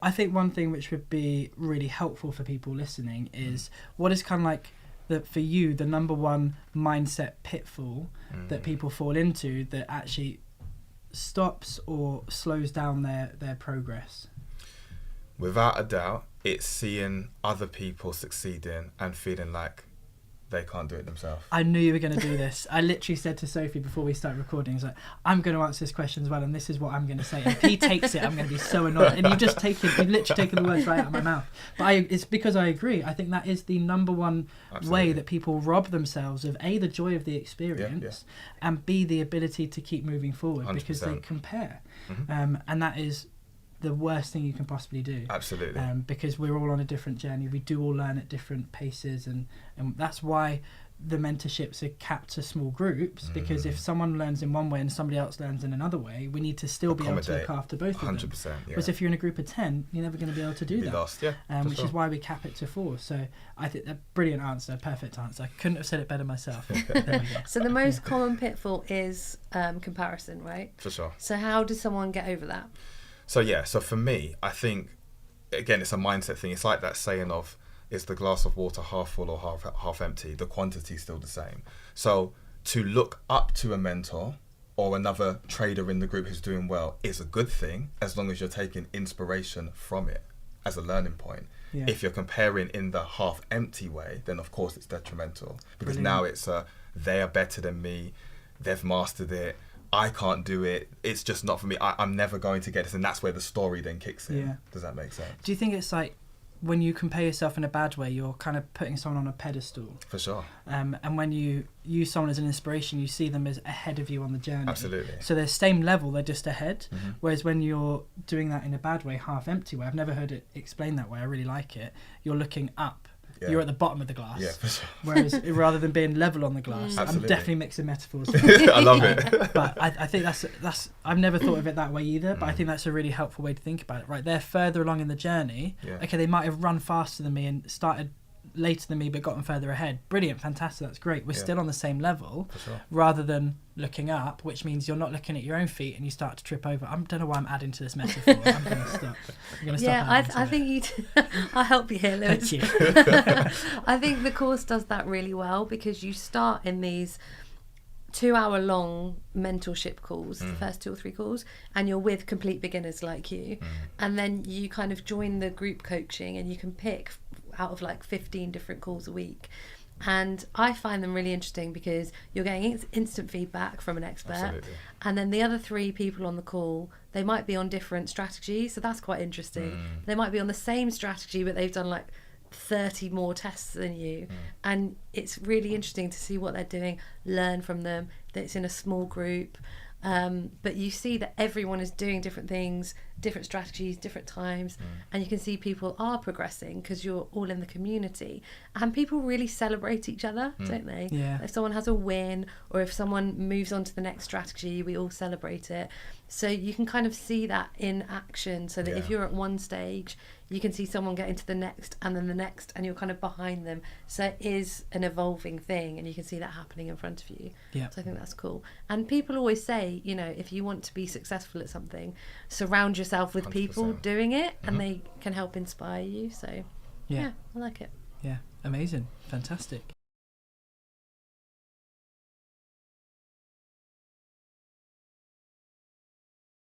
I think one thing which would be really helpful for people listening is what is kind of like for you the number one mindset pitfall that people fall into that actually stops or slows down their progress? Without a doubt, it's seeing other people succeeding and feeling like they can't do it themselves. I knew you were going to do this. I literally said to Sophie before we started recording, I was like, I'm going to answer this question as well, and this is what I'm going to say. And if he takes it, I'm going to be so annoyed. And you've literally taken the words right out of my mouth. But it's because I agree. I think that is the number one way that people rob themselves of A, the joy of the experience, and B, the ability to keep moving forward 100%. Because they compare. And that is the worst thing you can possibly do. Absolutely. Because we're all on a different journey. We do all learn at different paces, and that's why the mentorships are capped to small groups, because if someone learns in one way and somebody else learns in another way, we need to still be able to look after both of them. 100%, yeah. Because if you're in a group of 10, you're never going to be able to do that. Lost, yeah, which is why we cap it to 4. So I think a brilliant answer, perfect answer. I couldn't have said it better myself. There we go. So the most common pitfall is comparison, right? For sure. So how does someone get over that? So for me, I think, again, it's a mindset thing. It's like that saying of, is the glass of water half full or half empty? The quantity is still the same. So to look up to a mentor or another trader in the group who's doing well is a good thing, as long as you're taking inspiration from it as a learning point. Yeah. If you're comparing in the half empty way, then of course it's detrimental, because now it's they are better than me, they've mastered it, I can't do it, it's just not for me, I'm never going to get this, and that's where the story then kicks in. Yeah. Does that make sense? Do you think it's like when you compare yourself in a bad way, you're kind of putting someone on a pedestal? For sure. And when you use someone as an inspiration, you see them as ahead of you on the journey. Absolutely. So they're same level, they're just ahead. Whereas when you're doing that in a bad way, half empty way, I've never heard it explained that way, I really like it, you're looking up. Yeah. You're at the bottom of the glass. Yeah, for sure. Whereas rather than being level on the glass, I'm definitely mixing metaphors. I love it. But I think that's I've never thought of it that way either, but I think that's a really helpful way to think about it. Right, they're further along in the journey. Yeah. Okay, they might have run faster than me and started later than me but gotten further ahead. Brilliant, fantastic, that's great. We're still on the same level, rather than looking up, which means you're not looking at your own feet and you start to trip over. I don't know why I'm adding to this metaphor. I'm going to stop. I think I'll help you here, Lewis. Thank you. I think the course does that really well, because you start in these 2-hour-long mentorship calls, the first 2 or 3 calls, and you're with complete beginners like you, and then you kind of join the group coaching, and you can pick out of like 15 different calls a week. And I find them really interesting because you're getting instant feedback from an expert. Absolutely. And then the other 3 people on the call, they might be on different strategies, so that's quite interesting. They might be on the same strategy, but they've done like 30 more tests than you, and it's really interesting to see what they're doing, learn from them, that it's in a small group, but you see that everyone is doing different things, different strategies, different times, and you can see people are progressing because you're all in the community, and people really celebrate each other, don't they? Yeah. If someone has a win, or if someone moves on to the next strategy, we all celebrate it. So you can kind of see that in action, so that if you're at one stage, you can see someone getting to the next and then the next, and you're kind of behind them. So it is an evolving thing, and you can see that happening in front of you. Yeah. So I think that's cool. And people always say, you know, if you want to be successful at something, surround yourself with 100%. people doing it, and they can help inspire you. So yeah, I like it. Yeah, amazing, fantastic.